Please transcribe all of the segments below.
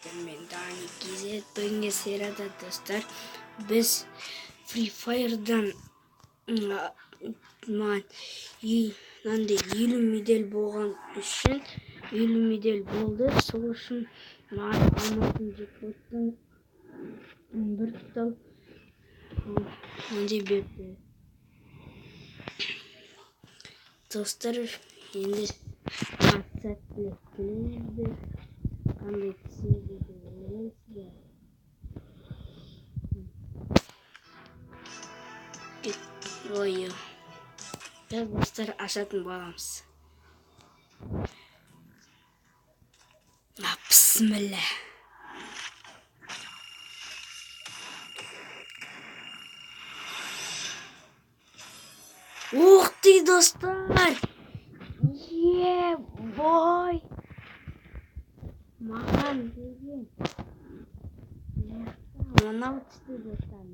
Мен Дани Кизет Бенге Серада достар. Біз Free Fire'дан мынандай 50 медаль болған үшін 50 медаль болды. Сол үшін маған алматын жекпоттан бір тұтал мындай берді. Достар, енді мақсат тілейді. Қандай түсінді деп ойлайсыздар? Ой, біз достар ашатын боламыз. Бісміллә. Ух ты, достар! Бой! Маған деген. Мынау түсті достар.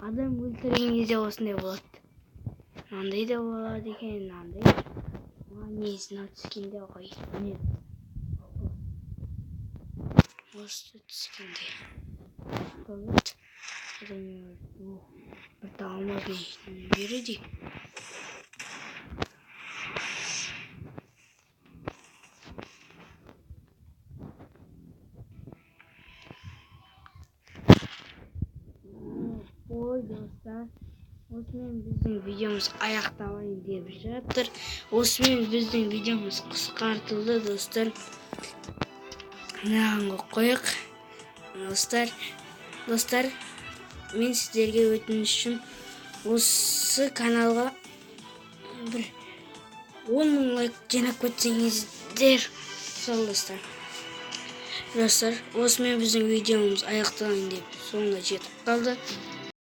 Адам өлтірген кезде осындай болады. Мынандай да болады екен, мынандай. Несіне түскенде ғой. Осы түскенде. Болады. Бір талмағын береді. Ой, достар. Осымен біздің видеомыз аяқталайын деп жатыр. Осымен біздің видеомыз қысқартылды, достар. Мынаған қойық. Достар, мен сіздерге өтінішім осы каналға бір 10 мың лайк жинап көтсеңіздер. Сол достар. Осымен біздің видеомыз аяқталайын деп соңына жетіп қалды.